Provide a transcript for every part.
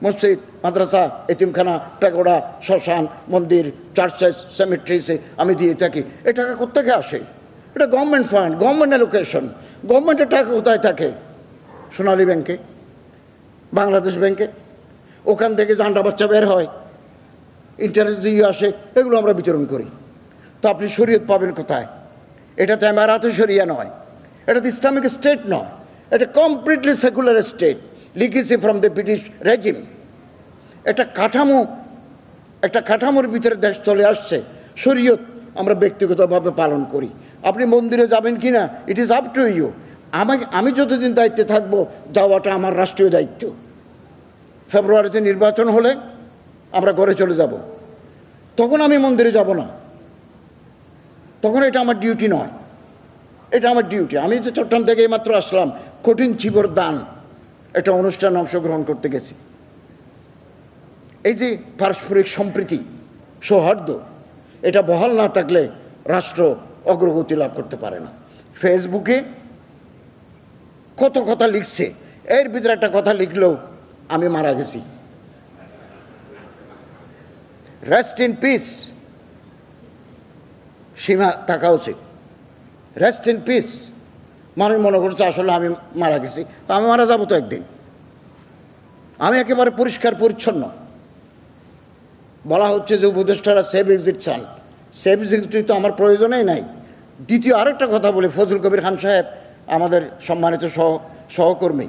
মসজিদ, মাদ্রাসা, এতিমখানা, প্যাগোডা, শ্মশান, মন্দির, চার্চেস, সেমেট্রিসে আমি দিয়ে থাকি। এ টাকা কোত্থেকে আসে? এটা গভর্নমেন্ট ফান্ড, গভর্নমেন্ট অ্যালোকেশন। গভর্নমেন্টের টাকা কোথায় থাকে? সোনালী ব্যাংকে, বাংলাদেশ ব্যাংকে। ওখান থেকে জান্ডা বাচ্চা বের হয়, ইন্টারেস্ট দিয়ে আসে, এগুলো আমরা বিতরণ করি। তো আপনি শরীয়ত পাবেন কোথায়? এটা তো এমারাতে শরিয়া নয়, এটা তো ইসলামিক স্টেট নয়, এটা completely secular state, legacy from the British regime. একটা কাঠামোর ভিতরে দেশ চলে আসছে। শরীয়ত আমরা ব্যক্তিগতভাবে পালন করি। আপনি মন্দিরে যাবেন কি না, it is up to you. আমি যতদিন দায়িত্বে থাকবো, যাওয়াটা আমার রাষ্ট্রীয় দায়িত্ব। ফেব্রুয়ারিতে নির্বাচন হলে আমরা ঘরে চলে যাব, তখন আমি মন্দিরে যাব না, তখন এটা আমার ডিউটি নয়, এটা আমার ডিউটি। আমি যে চট্টগ্রাম থেকে এইমাত্র আসলাম, কঠিন চিবর দান একটা অনুষ্ঠানে অংশগ্রহণ করতে গেছি। এই যে পারস্পরিক সম্প্রীতি, সৌহার্দ্য, এটা বহাল না থাকলে রাষ্ট্র অগ্রগতি লাভ করতে পারে না। ফেসবুকে কত কথা লিখছে, এর ভিতরে একটা কথা লিখলেও আমি মারা গেছি, রেস্ট ইন পিস। সীমা থাকা উচিত, রেস্ট ইন পিস। মানুষ মনে করছে আসলে আমি মারা গেছি, আমি মারা যাবো তো একদিন। আমি একেবারে পরিষ্কার পরিচ্ছন্ন। বলা হচ্ছে যে উপদেষ্টারা সেভ এক্সিট চান, সেভ এক্সিট তো আমার প্রয়োজনেই নাই। দ্বিতীয় আরেকটা কথা বলি, ফজল কবির খান সাহেব আমাদের সম্মানিত সহকর্মী,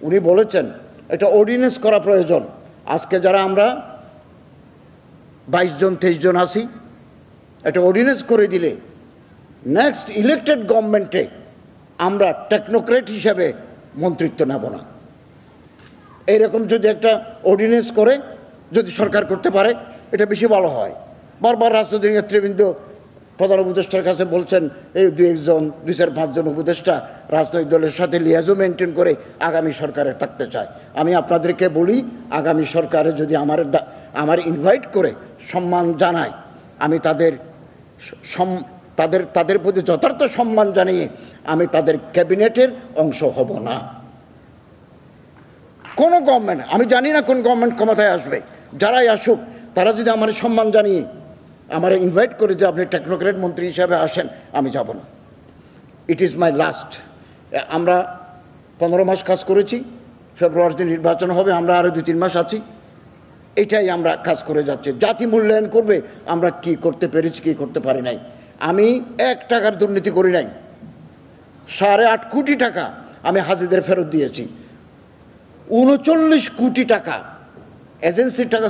উনি বলেছেন এটা অর্ডিন্যান্স করা প্রয়োজন। আজকে যারা আমরা 22 জন 23 জন আছি, এটা অর্ডিন্যান্স করে দিলে নেক্সট ইলেক্টেড গভর্নমেন্টে আমরা টেকনোক্রেট হিসাবে মন্ত্রিত্ব নেব না। এইরকম যদি একটা অর্ডিন্যান্স করে যদি সরকার করতে পারে, এটা বেশি ভালো হয়। বারবার রাজনৈতিক নেতৃবৃন্দ প্রধান উপদেষ্টার কাছে বলছেন, এই 2-4-5 জন উপদেষ্টা রাজনৈতিক দলের সাথে লিয়াজও মেনটেন করে আগামী সরকারে থাকতে চায়। আমি আপনাদেরকে বলি, আগামী সরকারে যদি আমার ইনভাইট করে সম্মান জানায়, আমি তাদের প্রতি যথার্থ সম্মান জানিয়ে আমি তাদের ক্যাবিনেটের অংশ হব না। কোনো গভর্নমেন্ট, আমি জানি না কোন গভর্নমেন্ট ক্ষমতায় আসবে, যারাই আসুক তারা যদি আমার সম্মান জানিয়ে আমার ইনভাইট করে যে আপনি টেকনোক্রেট মন্ত্রী হিসাবে আসেন, আমি যাব না। It is my last. আমরা 15 মাস কাজ করেছি, ফেব্রুয়ারিতে নির্বাচন হবে, আমরা আরও 2-3 মাস আছি। এটাই আমরা কাজ করে যাচ্ছি। জাতি মূল্যায়ন করবে আমরা কি করতে পেরেছি, কি করতে পারি নাই। আমি 1 টাকার দুর্নীতি করি নাই। 8.5 কোটি টাকা আমি হাজিদের ফেরত দিয়েছি। 39 কোটি টাকা এজেন্সির টাকা